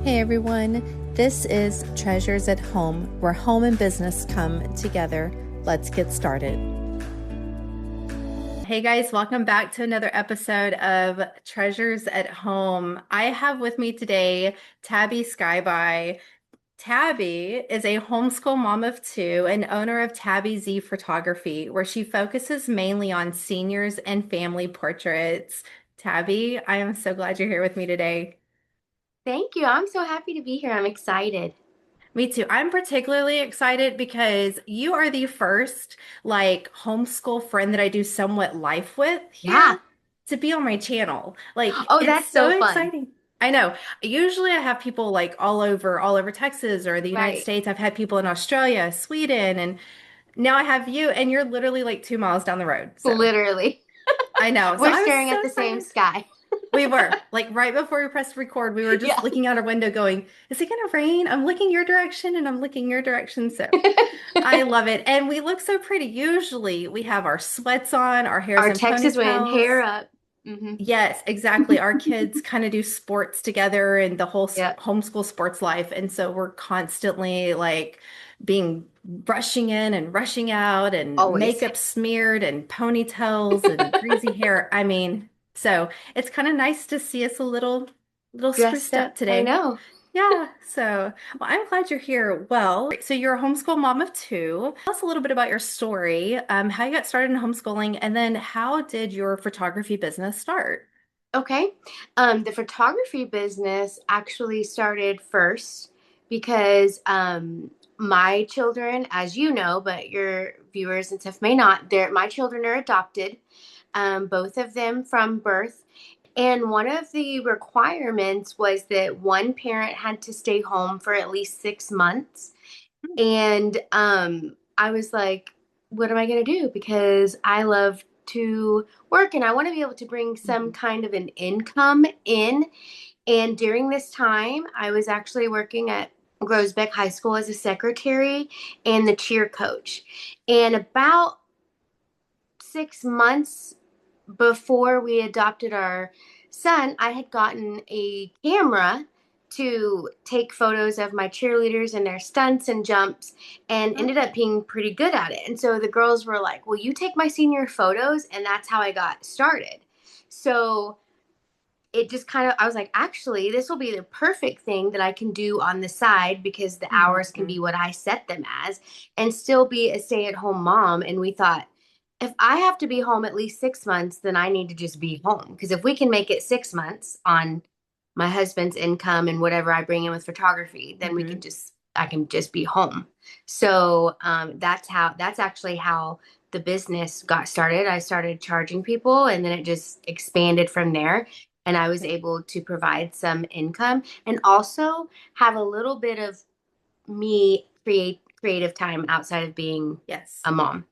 Hey everyone, this is Treasures at Home, where home and business come together. Let's get started. Hey guys, welcome back to another episode of Treasures at Home. I have with me today Tabby Zgabay. Tabby is a homeschool mom of two and owner of Tabby Z Photography, where she focuses mainly on seniors and family portraits. Tabby, I am so glad you're here with me today. Thank you. I'm so happy to be here. I'm excited. Me too. I'm particularly excited because you are the first homeschool friend that I do somewhat life with Yeah. here to be on my channel. Like Oh, it's that's so so fun. exciting. I know. Usually I have people like all over Texas or the United Right. States. I've had people in Australia, Sweden, and now I have you and you're literally like 2 miles down the road. So Literally. I know. So We're I was staring at so the same excited. sky. We were like right before we pressed record, we were just Yeah. looking out our window going, is it gonna rain? I'm looking your direction and I'm looking your direction. So I love it. And we look so pretty. Usually we have our sweats on, our hair's Our in Texas wind, hair ponytails. up. Hmm. Yes, exactly. Our kids kind of do sports together and the whole Yep. homeschool sports life. And so we're constantly like being rushing in and rushing out and Always. makeup smeared and ponytails and greasy hair. I mean, so it's kind of nice to see us a little Dressed spruced up. up I today. know. Yeah, so well, I'm glad you're here. Well, so you're a homeschool mom of two. Tell us a little bit about your story, how you got started in homeschooling, and then how did your photography business start? Okay. The photography business actually started first because my children, as you know, but your viewers and stuff may not, my children are adopted, both of them from birth. And one of the requirements was that one parent had to stay home for at least 6 months. And I was like, what am I going to do? Because I love to work and I want to be able to bring some Mhm. kind of an income in. And during this time, I was actually working at Groesbeck High School as a secretary and the cheer coach. And about 6 months before we adopted our son, I had gotten a camera to take photos of my cheerleaders and their stunts and jumps and ended up Okay. being pretty good at it. And so the girls were like, "Will you take my senior photos?" And that's how I got started. So it just kind of, I was like, actually, this will be the perfect thing that I can do on the side because the hours can Mhm. be what I set them as and still be a stay at home mom. And we thought, if I have to be home at least 6 months, then I need to just be home. Because if we can make it 6 months on my husband's income and whatever I bring in with photography, then Mhm. I can just be home. So that's actually how the business got started. I started charging people and then it just expanded from there. And I was Great. able to provide some income and also have a little bit of me creative time outside of being Yes. a mom.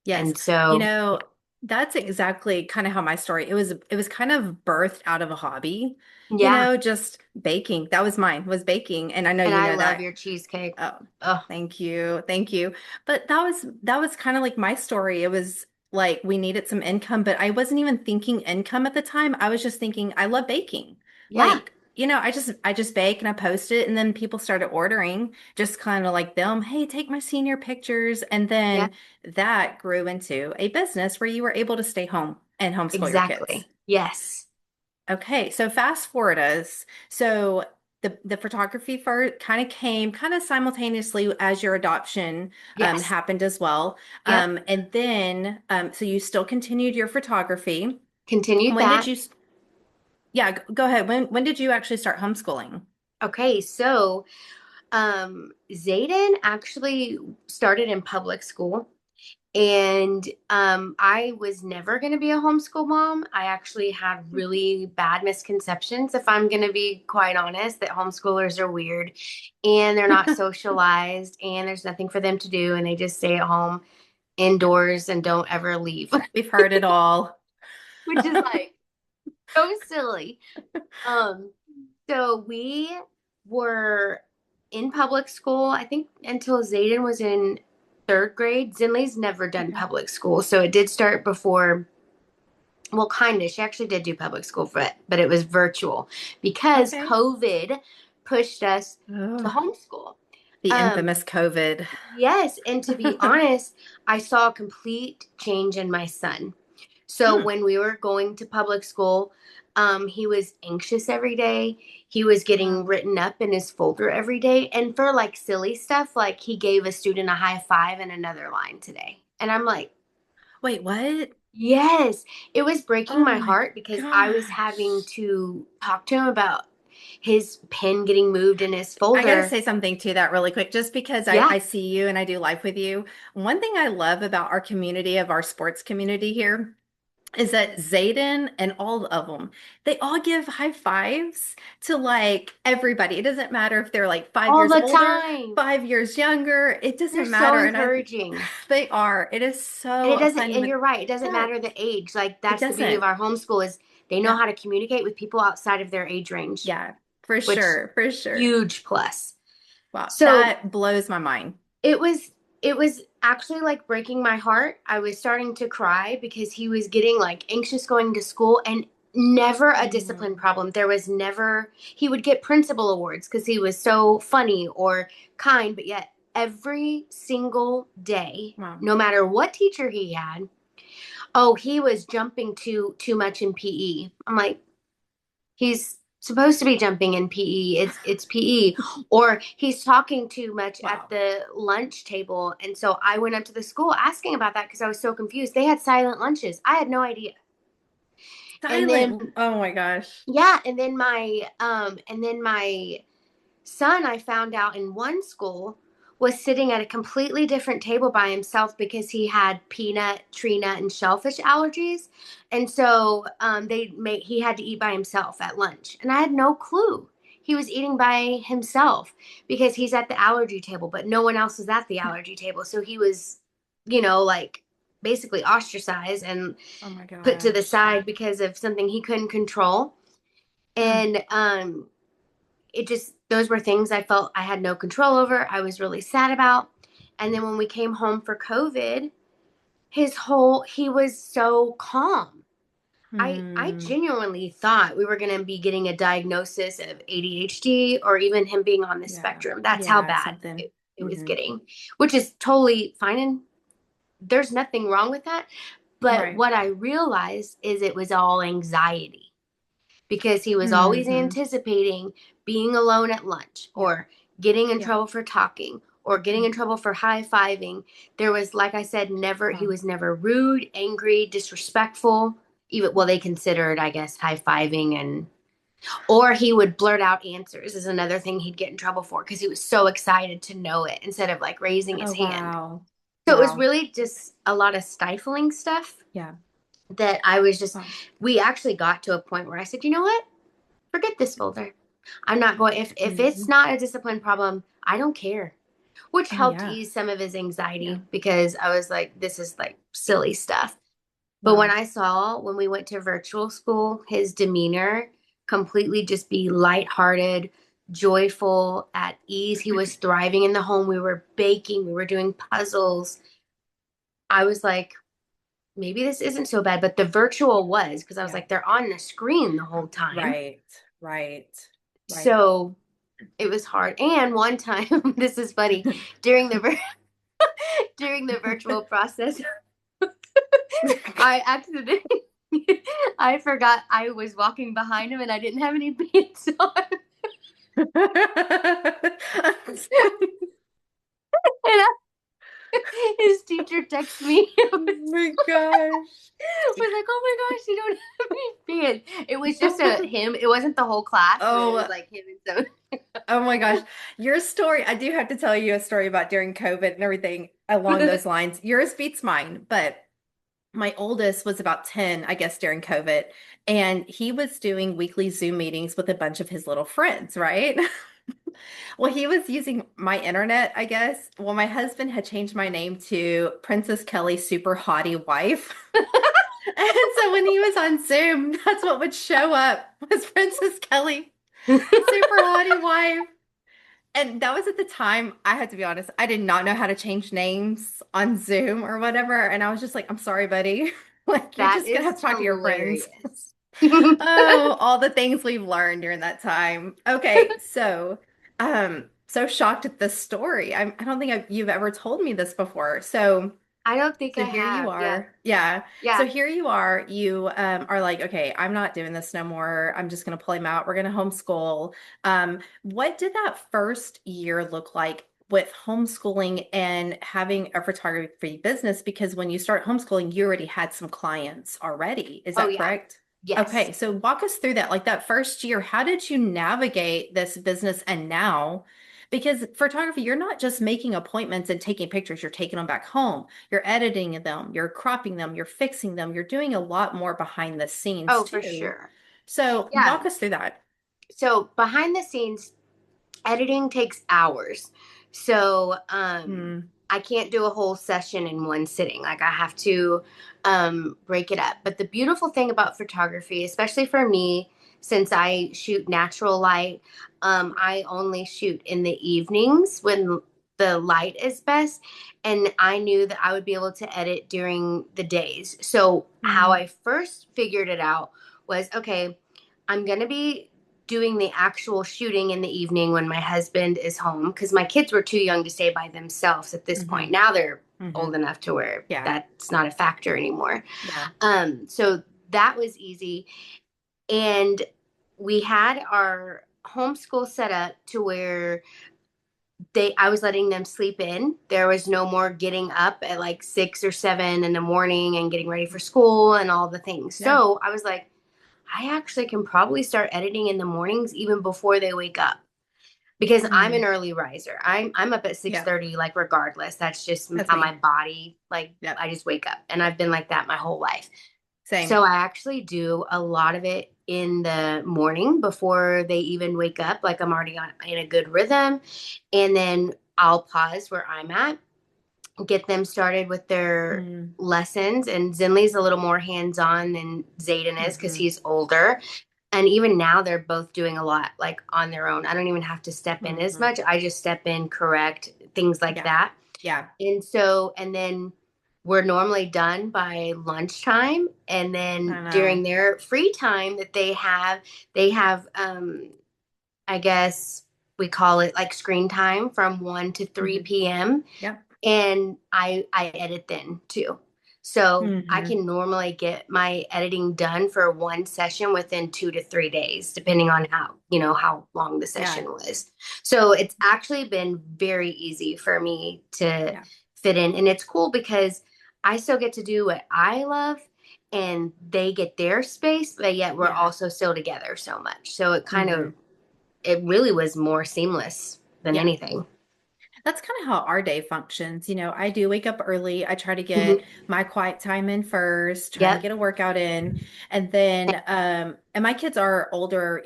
Yes. And You so, know, that's exactly kind of how my story, it was kind of birthed out of a hobby, yeah. just baking. That was mine, was baking. And I know And you I know love that. your cheesecake. Oh, Oh, thank you. Thank you. But that was kind of like my story. It was like we needed some income, but I wasn't even thinking income at the time. I was just thinking I love baking. yeah. Like, I just bake and I post it and then people started ordering, just kind of like them, hey, take my senior pictures. And Yeah, then that grew into a business where you were able to stay home and homeschool your kids. exactly. Yes. Okay, so fast forward us. So the photography part kind of came kind of simultaneously as your adoption Yes. happened as well. Yep. And then so you still continued your photography. Continued When did that. you? Yeah, go ahead. When did you actually start homeschooling? Okay, so Zayden actually started in public school. And I was never going to be a homeschool mom. I actually had really bad misconceptions, if I'm going to be quite honest, that homeschoolers are weird and they're not socialized and there's nothing for them to do and they just stay at home indoors and don't ever leave, We've heard it all. which is like so silly. Um, so we were in public school, I think until Zayden was in third grade. Zinley's never done Okay. public school, so it did start before. Well, kind of. She actually did do public school, but it was virtual because Okay. COVID. pushed us to Oh, homeschool. the Um, infamous COVID. yes, and to be honest, I saw a complete change in my son. So Hmm. when we were going to public school, he was anxious every day. He was getting Wow. written up in his folder every day. And for like silly stuff, like he gave a student a high five in another line today. And I'm like, Wait, what? yes, it was breaking Oh my my heart because I was having gosh. to talk to him about his pen getting moved in his I got to folder. say something to that really quick, just because Yeah. I see you and I do life with you. One thing I love about our community, of our sports community here, is that Zayden and all of them, they all give high fives to like everybody. It doesn't matter if they're like five All years the older, time. 5 years younger. It They're doesn't so matter. encouraging. They are. It is And it so doesn't, fun and when, you're right, it doesn't yes, matter the age. Like it that's the beauty of doesn't. our homeschool is they know Yeah. how to communicate with people outside of their age range, Yeah, for which sure. For sure. huge plus. Wow. So That blows my mind. it was it was actually like breaking my heart. I was starting to cry because he was getting like anxious going to school and never a discipline Mm. problem. There was never he would get principal awards because he was so funny or kind, but yet every single day, Wow. no matter what teacher he had, oh, he was jumping too much in PE. I'm like, he's supposed to be jumping in PE. It's PE. Or he's talking too much at Wow. the lunch table. And so I went up to the school asking about that because I was so confused. They had silent lunches. I had no idea. And then Silent. Oh my gosh. yeah, and then my son, I found out in one school, was sitting at a completely different table by himself because he had peanut, tree nut, and shellfish allergies. And so he had to eat by himself at lunch. And I had no clue. He was eating by himself because he's at the allergy table, but no one else was at the allergy table. So he was, like basically ostracized and Oh my put to the gosh. side because of something he couldn't control. Mm. And it just those were things I felt I had no control over. I was really sad about. And then when we came home for COVID, he was so calm. I Hmm. genuinely thought we were going to be getting a diagnosis of ADHD or even him being on the Yeah. spectrum. That's how Yeah, bad something. it was Hmm. getting, which is totally fine. And there's nothing wrong with that. But Right. what I realized is it was all anxiety because he was always Hmm. anticipating being alone at lunch Yeah. or getting in Yeah. trouble for talking or getting in Hmm. trouble for high fiving. There was, like I said, he Wow. was never rude, angry, disrespectful. Even, well, they considered, I guess, high fiving or he would blurt out answers is another thing he'd get in trouble for because he was so excited to know it instead of like raising his Oh, hand. wow. So it was Wow. really just a lot of stifling stuff Yeah. that I was just, Wow. we actually got to a point where I said, you know what? Forget this folder. I'm not going if it's Hmm. not a discipline problem, I don't care. Which Oh, helped yeah. ease some of his Yeah. anxiety because I was like, this is like silly stuff. But when Wow. I saw when we went to virtual school, his demeanor completely just be lighthearted, joyful, at ease. He was thriving in the home. We were baking, we were doing puzzles. I was like, maybe this isn't so bad, but the virtual was because I was Yeah. like, they're on the screen the whole time. Right. Right. Right. So it was hard. And one time, this is funny, during the during the virtual process, I accidentally I forgot I was walking behind him and I didn't have any pants on. And his teacher texted me Oh my gosh. was like, "Oh my gosh, you don't have any pants." It was just a him. It wasn't the whole class, but it was Oh, like him and some. oh my gosh. Your story, I do have to tell you a story about during COVID and everything along those lines. Yours beats mine, but my oldest was about 10, I guess, during COVID, and he was doing weekly Zoom meetings with a bunch of his little friends, right? Well, he was using my internet, I guess. Well, my husband had changed my name to Princess Kelly's super hottie wife. And so when he was on Zoom, that's what would show up was Princess Kelly, super hottie wife. And that was at the time, I had to be honest, I did not know how to change names on Zoom or whatever. And I was just like, I'm sorry, buddy. Like, you're That just gonna have is to talk to your friends. hilarious. Oh, all the things we've learned during that time. Okay, so shocked at this story. I don't think you've ever told me this before. I don't think So I here you have. Yeah. are. Yeah. So Yeah. here you are. You are like, okay, I'm not doing this no more. I'm just going to pull him out. We're going to homeschool. What did that first year look like with homeschooling and having a photography business? Because when you start homeschooling, you already had some clients already. Is Oh, that yeah. correct? Yes. Okay. So walk us through that. Like that first year, how did you navigate this business and now? Because photography, you're not just making appointments and taking pictures, you're taking them back home, you're editing them, you're cropping them, you're fixing them, you're doing a lot more behind the scenes Oh, for too. sure. So Yeah. walk us through that. So behind the scenes, editing takes hours. So Mm, I can't do a whole session in one sitting. Like I have to break it up. But the beautiful thing about photography, especially for me, since I shoot natural light, I only shoot in the evenings when the light is best. And I knew that I would be able to edit during the days. So how mm, I first figured it out was okay, I'm going to be doing the actual shooting in the evening when my husband is home because my kids were too young to stay by themselves at this point. hmm Now they're hmm old enough to where Yeah. that's not a factor anymore. Yeah. So that was easy. And we had our homeschool set up to where I was letting them sleep in. There was no more getting up at like 6 or 7 in the morning and getting ready for school and all the things. Yeah. So I was like, I actually can probably start editing in the mornings even before they wake up because I'm an Mm, early riser. I'm up at yeah. 6:30 like regardless. That's just That's how my me. body like Yep. I just wake up and I've been like that my whole life. Same. So I actually do a lot of it in the morning before they even wake up like I'm already in a good rhythm and then I'll pause where I'm at, get them started with their Mm, lessons and Zinley's a little more hands-on than Zayden is because hmm he's older and even now they're both doing a lot like on their own. I don't even have to step in as hmm much. I just step in, correct things like Yeah. that. Yeah. And then we're normally done by lunchtime. And then I know. during their free time that they have, I guess we call it like screen time from 1 to 3 Hmm p.m Yep. and I edit then too. So I hmm can normally get my editing done for one session within 2 to 3 days, depending on how long the Yeah. session was. So it's actually been very easy for me to Yeah. fit in. And it's cool because I still get to do what I love and they get their space, but yet we're Yeah. also still together so much. So hmm it really was more seamless than Yeah. anything. That's kind of how our day functions. I do wake up early. I try to get Hmm. my quiet time in first, try to Yep. get a workout in. And then, and my kids are older,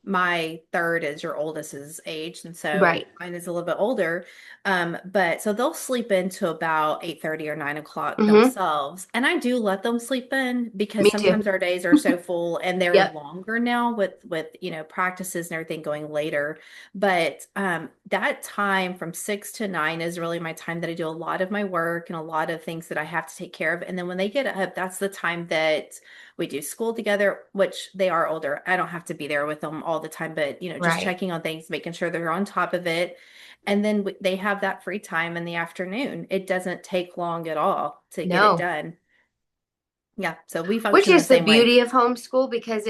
my third is your oldest's age. And so Right. mine is a little bit older. But so they'll sleep into about 8:30 or 9 o'clock Hmm. themselves. And I do let them sleep in because Me too. sometimes our days are so full and they're Yep. longer now with practices and everything going later. But that time from 6 to 9 is really my time that I do a lot of my work and a lot of things that I have to take care of. And then when they get up, that's the time that we do school together, which they are older. I don't have to be there with them all the time, but just Right. checking on things, making sure they're on top of it. And then they have that free time in the afternoon. It doesn't take long at all to get it No. done. Yeah, so we Which function the is the same way. beauty of homeschool because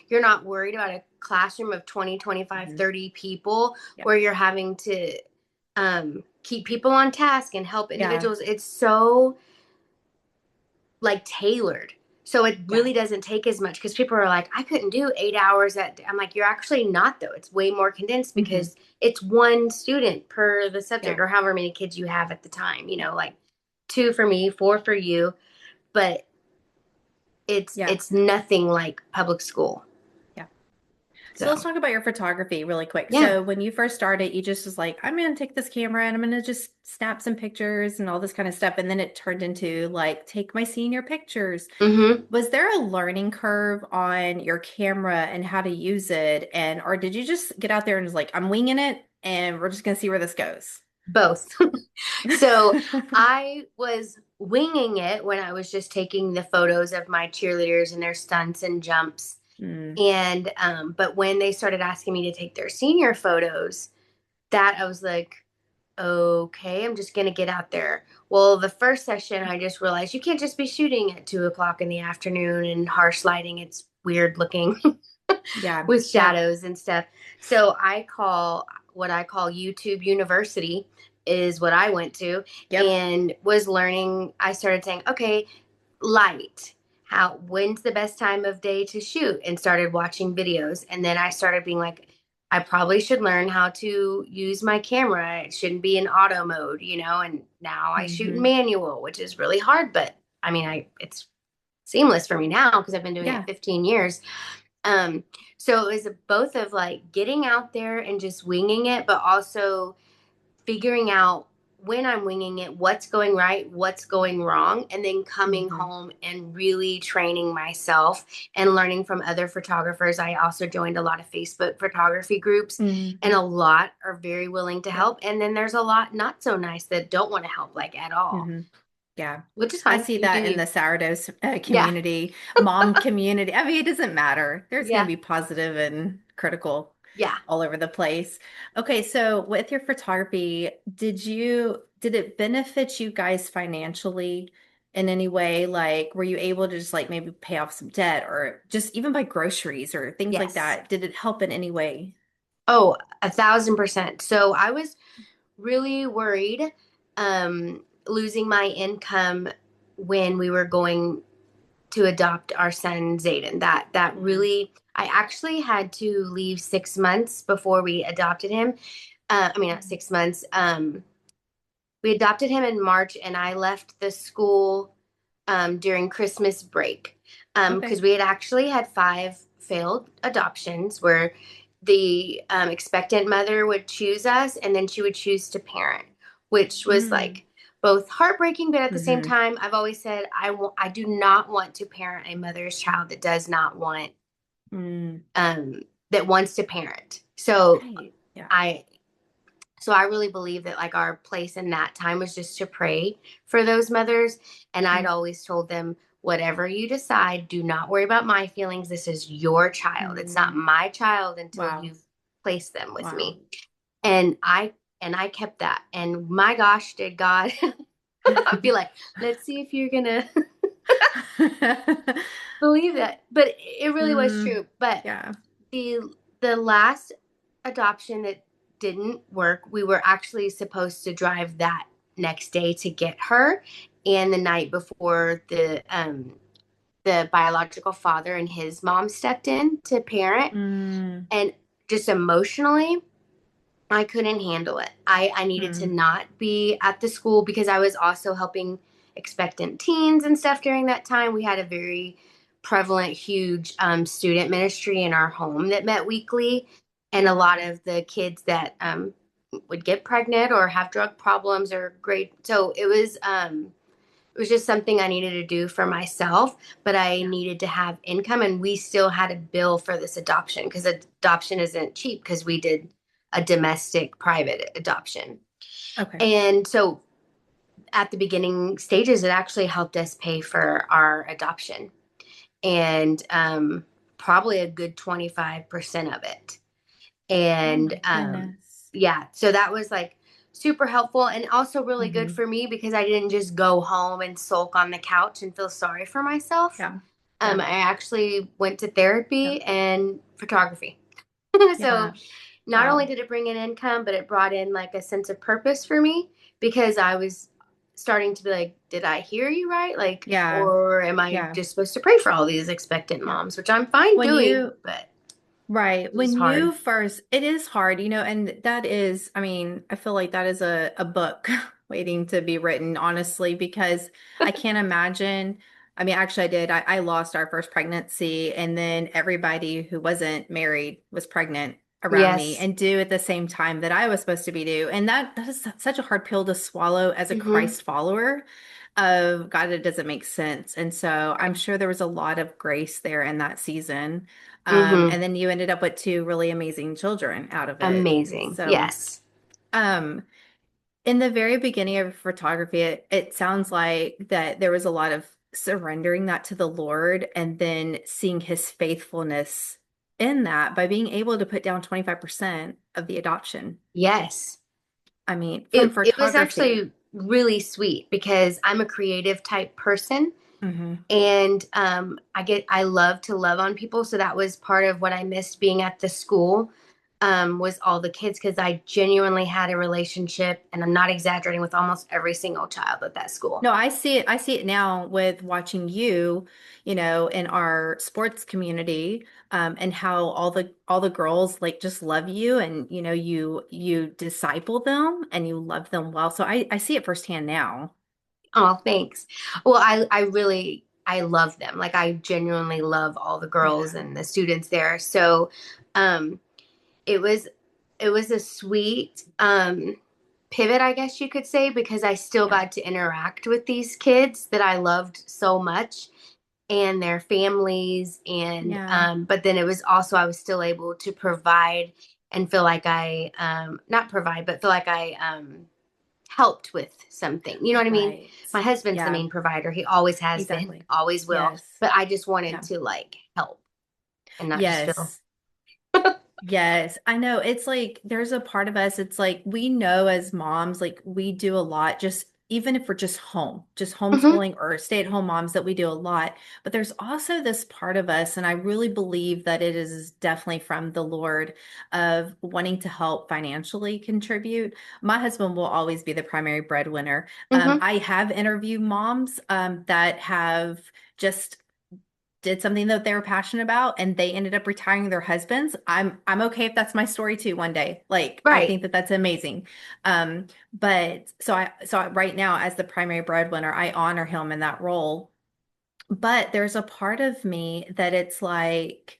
you're not worried about a classroom of 20, 25, Mhm. 30 people Yep. where you're having to keep people on task and help Yeah. individuals. It's so like tailored. So it Yeah. really doesn't take as much because people are like, I couldn't do 8 hours at. I'm like, you're actually not though. It's way more condensed hmm because it's one student per the subject Yeah. or however many kids you have at the time. Like two for me, four for you, but Yeah. it's nothing like public school. Yeah. So let's So talk about your photography really quick. yeah. So when you first started, you just was like, I'm going to take this camera and I'm going to just snap some pictures and all this kind of stuff. And then it turned into like, take my senior pictures. Mm-hmm. Was there a learning curve on your camera and how to use it? Or did you just get out there and was like, I'm winging it and we're just going to see where this goes? Both. So I was winging it when I was just taking the photos of my cheerleaders and their stunts and jumps. Mm, And but when they started asking me to take their senior photos, that I was like, okay, I'm just gonna get out there. Well, the first session, I just realized you can't just be shooting at 2 o'clock in the afternoon in harsh lighting. It's weird looking yeah. with Yep. shadows and stuff. So I call what I call YouTube University is what I went to Yep. and was learning. I started saying, okay, light. How when's the best time of day to shoot? And started watching videos. And then I started being like, I probably should learn how to use my camera. It shouldn't be in auto mode, and now I shoot in Hmm. manual, which is really hard, but I mean I it's seamless for me now because I've been doing it Yeah. 15 years. Um, so it was both of like getting out there and just winging it, but also figuring out when I'm winging it, what's going right, what's going wrong, and then coming Hmm. home and really training myself and learning from other photographers. I also joined a lot of Facebook photography groups, and Hmm. a lot are very willing to Yep. help. And then there's a lot not so nice that don't want to help, like at all, Hmm. Yeah. which is I fine. see You do that in you. the sourdough Yeah. community, mom community. I mean, it doesn't matter. There's going to Yeah. be positive and critical Yeah. all over the place. Okay, so with your photography, did it benefit you guys financially in any way? Like, were you able to just like maybe pay off some debt or just even buy groceries or things like Yes. that? Did it help in any way? Oh, 1,000%. So I was really worried losing my income when we were going to adopt our son Zayden. That Mm, really I actually had to leave 6 months before we adopted him. I mean not mm. 6 months. We adopted him in March, and I left the school during Christmas break because Okay. we had actually had five failed adoptions where the expectant mother would choose us and then she would choose to parent, which was Mm, like both heartbreaking, but at the same hmm. time, I've always said I do not want to parent a mother's child that does not want Mm, um, that wants to parent. So right. Yeah. I so I really believe that like our place in that time was just to pray for those mothers. And I'd Mm, always told them, whatever you decide, do not worry about my feelings. This is your child. It's not mm. my child until Wow. you've placed them with Wow. me. And I kept that. And my gosh, did God I'd be like, let's see if you're gonna believe that. But it really was Mm, true. But yeah. the the last adoption that didn't work, we were actually supposed to drive that next day to get her, and the night before the biological father and his mom stepped in to parent, Mm, and just emotionally I couldn't handle it. I needed to mm, not be at the school because I was also helping expectant teens and stuff during that time. We had a very prevalent, huge student ministry in our home that met weekly. And a lot of the kids that would get pregnant or have drug problems or great. So it was just something I needed to do for myself, but I yeah. needed to have income. And we still had a bill for this adoption because adoption isn't cheap because we did a domestic private adoption. Okay. And so at the beginning stages, it actually helped us pay for our adoption and probably a good 25% of it. Oh And my goodness. yeah, so that was like super helpful and also really good Hmm. for me because I didn't just go home and sulk on the couch and feel sorry for myself. Yeah. Yeah. I actually went to Yeah. therapy and photography. So Yeah. not only Wow. did it bring in income, but it brought in like a sense of purpose for me because I was starting to be like, did I hear you right? Like, Yeah. or am I Yeah. just supposed to pray for all these expectant Yeah. moms, which I'm fine When doing, you but Right. it was When hard. you first, it is hard, and that is, I mean, I feel like that is a book waiting to be written, honestly, because I can't imagine. I mean, actually, I lost our first pregnancy, and then everybody who wasn't married was pregnant around me Yes. and due at the same time that I was supposed to be due. And that is such a hard pill to swallow as a Mm-hmm. Christ follower of God, it doesn't make sense. And so I'm Right. sure there was a lot of grace there in that season. Mm-hmm. And then you ended up with two really amazing children out of it. And Amazing. so, Yes. um, In the very beginning of photography, it sounds like that there was a lot of surrendering that to the Lord and then seeing his faithfulness in that by being able to put down 25% of the adoption. Yes. I mean, from It was photography. actually really sweet because I'm a creative type person, Hmm. and I love to love on people, so that was part of what I missed being at the school, was all the kids, because I genuinely had a relationship, and I'm not exaggerating, with almost every single child at that school. No, I see it. I see it now with watching you, in our sports community, and how all the girls like just love you, and you disciple them and you love them well. So I see it firsthand now. Oh, thanks. Well, I really I love them. Like, I genuinely love all the girls Yeah. and the students there. So, um, it was it was a sweet pivot, I guess you could say, because I still Yeah. got to interact with these kids that I loved so much, and their families, and Yeah. but then it was also, I was still able to provide and feel like I not provide, but feel like I helped with something. You know what I mean? Right. My husband's the Yeah. main provider. He always has been, Exactly. always will. Yes. But I just wanted Yeah. to like help and not just feel. Yes. Yes, I know. It's like there's a part of us, it's like we know as moms, like we do a lot, just even if we're just home, just Hmm. homeschooling or stay-at-home moms, that we do a lot. But there's also this part of us, and I really believe that it is definitely from the Lord, of wanting to help financially contribute. My husband will always be the primary breadwinner. Hmm. I have interviewed moms that have just did something that they were passionate about and they ended up retiring their husbands. I'm okay if that's my story too one day. Like I Right. think that that's amazing. But right now as the primary breadwinner, I honor him in that role. But there's a part of me that it's like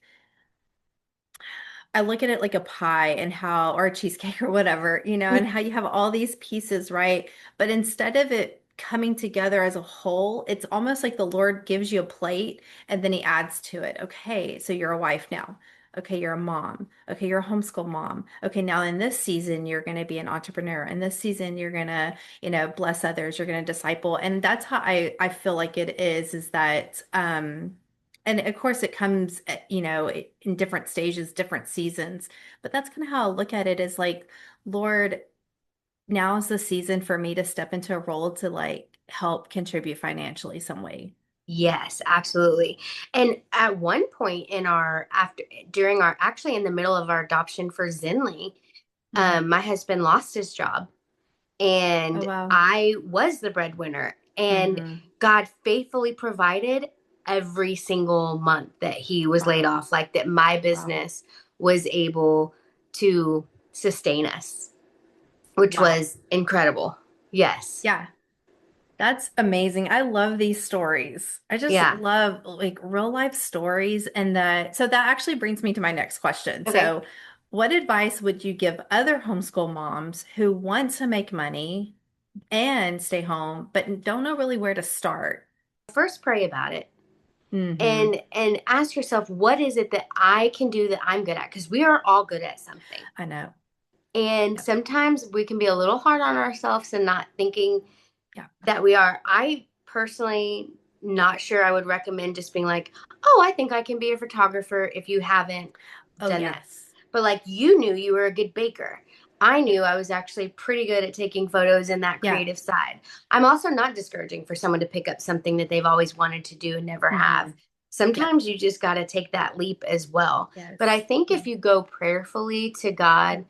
I look at it like a pie and how, or a cheesecake or whatever, and how you have all these pieces, right? But instead of it coming together as a whole, it's almost like the Lord gives you a plate and then he adds to it. Okay, so you're a wife now. Okay, you're a mom. Okay, you're a homeschool mom. Okay, now in this season, you're going to be an entrepreneur. In this season, you're going to, bless others. You're going to disciple. And that's how I feel like it is that, and of course, it comes, in different stages, different seasons. But that's kind of how I look at it is like, Lord, now is the season for me to step into a role to like help contribute financially some way. Yes, absolutely. And at one point in our after during our actually in the middle of our adoption for Zinley, Hmm. my husband lost his job, Oh, and wow. I was the breadwinner, and Hmm. God faithfully provided every single month that he was laid Wow. off, like that my Wow. business was able to sustain us, which Wow. was incredible. Yes. Yeah. That's amazing. I love these stories. I just Yeah. love like real life stories. And that actually brings me to my next question. Okay. So, what advice would you give other homeschool moms who want to make money and stay home, but don't know really where to start? First, pray about it, Hmm. and ask yourself, what is it that I can do that I'm good at? Because we are all good at something. I know. And Yep. sometimes we can be a little hard on ourselves and not thinking Yep. that we are. I personally not sure I would recommend just being like, oh, I think I can be a photographer if you haven't Oh, done that. yes. But like, you knew you were a good baker. I Yep. knew I was actually pretty good at taking photos in that Yeah. creative side. I'm also not discouraging for someone to pick up something that they've always wanted to do and never have. Hmm. Yep. Sometimes you just got to take that leap as well. But I Yes. think Yeah. if you go prayerfully to God Yep.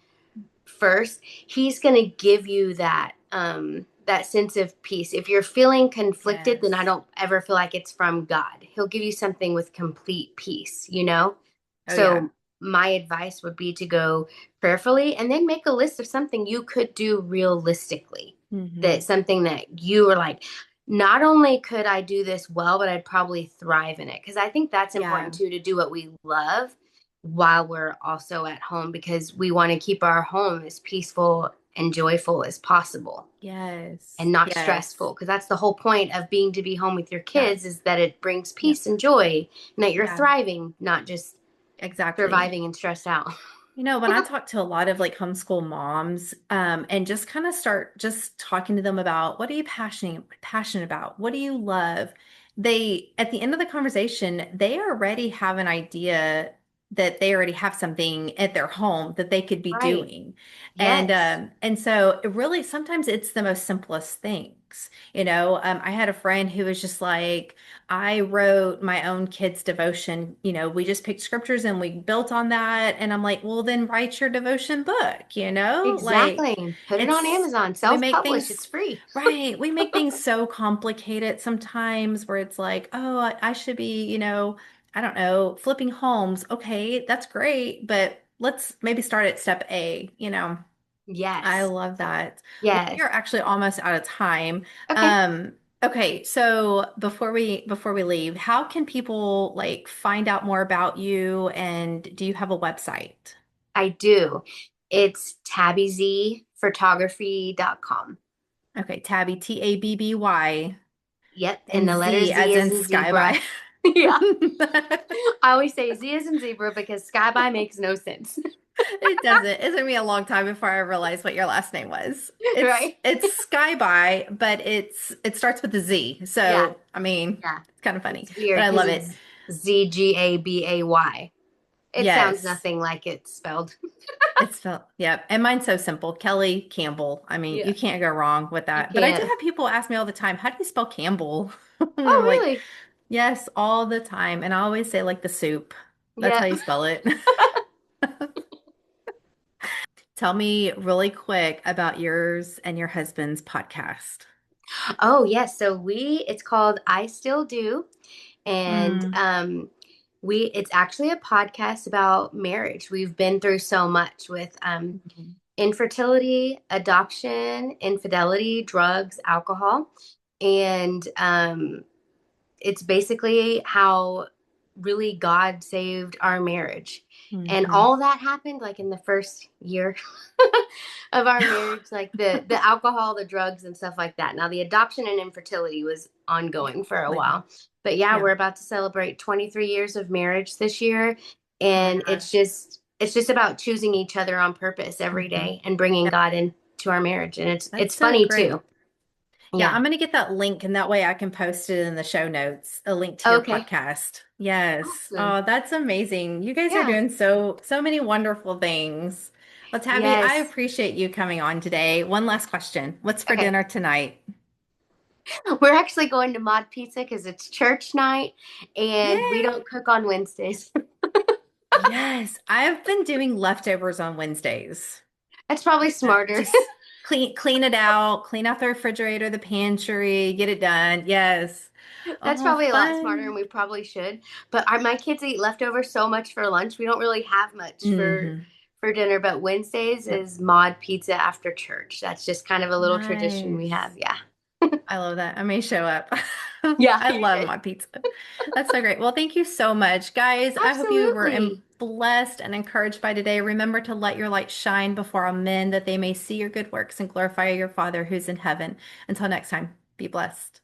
first, he's going to give you that sense of peace. If you're feeling conflicted, then I Yes. don't ever feel like it's from God. He'll give you something with complete peace, you know? Oh, yeah. So my advice would be to go prayerfully and then make a list of something you could do realistically. Hmm. That something that you are like, not only could I do this well, but I'd probably thrive in it. Because I think that's important Yeah. too, to do what we love while we're also at home, because we want to keep our home as peaceful and joyful as possible Yes. and not Yes. stressful, because that's the whole point of being to be home with your Yeah. kids, is that it brings Yep. peace and joy, and that you're Yeah. thriving, not just Exactly. surviving and stressed out. When I talk to a lot of like homeschool moms, and just kind of start just talking to them about what are you passionate about? What do you love? At the end of the conversation, they already have an idea that they already have something at their home that they could be Right. doing. Yes. And so it really sometimes it's the most simplest things. I had a friend who was just like, I wrote my own kids' devotion. We just picked scriptures and we built on that. And I'm like, well, then write your devotion book. Like Exactly. Put it on it's, Amazon. we make Self-publish. It's things, free. right. We make things so complicated sometimes where it's like, oh, I should be, I don't know, flipping homes. Okay, that's great. But let's maybe start at step A. I Yes. love that. Well, we Yes. are actually almost out of time. Okay. Um, okay, so before we leave, how can people like find out more about you and do you have a website? I do. It's tabbyzphotography.com. Okay, Tabby, Tabby, Yep. And and the letter Z Z as is in in Sky zebra. by. Yeah. I always say Z is in zebra because sky by makes no sense. It doesn't. It took me a long time before I realized what your last name was. It's Right? it's Sky by, but it starts with a Z. Yeah. So, I mean, Yeah. it's kind of funny, It's but weird I because love it. it's Zgabay. It sounds Yes. nothing like it's spelled. It's felt, yep. And mine's so simple. Kelly Campbell. I mean, Yeah. you can't go wrong with You that. But I do can't. have people ask me all the time, how do you spell Campbell? And Oh, I'm like, really? yes, all the time. And I always say like the soup. That's how Yeah. you spell it. Tell me really quick about yours and your husband's podcast. Oh, yes. So it's called I Still Do. And Mm. it's actually a podcast about marriage. We've been through so much with Mhm. infertility, adoption, infidelity, drugs, alcohol. And it's basically how really God saved our marriage. And Mhm. all that happened like in the first year of our marriage, like the alcohol, the drugs and stuff like that. Now the adoption and infertility was ongoing for a Later. while. But yeah, Yeah. we're about to celebrate 23 years of marriage this year, Oh my and gosh. it's just about choosing each other on purpose every Mhm. day and bringing Yeah, God into our marriage. And that's it's so funny great. too. Yeah, Yeah. I'm going to get that link and that way I can post it in the show notes, a link to your Okay. podcast. Yes. Awesome. Oh, that's amazing. You guys are Yeah. doing so many wonderful things. Well, Tabby, I Yes. appreciate you coming on today. One last question. What's for Okay. dinner tonight? We're actually going to Mod Pizza because it's church night and we Yay. don't cook on Wednesdays. Yes, I've been doing leftovers on Wednesdays. That's probably smarter. Just clean it out, clean out the refrigerator, the pantry, get it done. Yes. That's Oh, probably a lot smarter and fun. we probably should. But my kids eat leftovers so much for lunch. We don't really have much Hmm. for dinner, but Wednesdays Yep. is Mod Pizza after church. That's just kind of a little tradition we have. Nice. Yeah. I love that. I may show up. Yeah, I you love should. my pizza. That's so great. Well, thank you so much, guys. I hope you were Absolutely. blessed and encouraged by today. Remember to let your light shine before all men that they may see your good works and glorify your Father who's in heaven. Until next time, be blessed.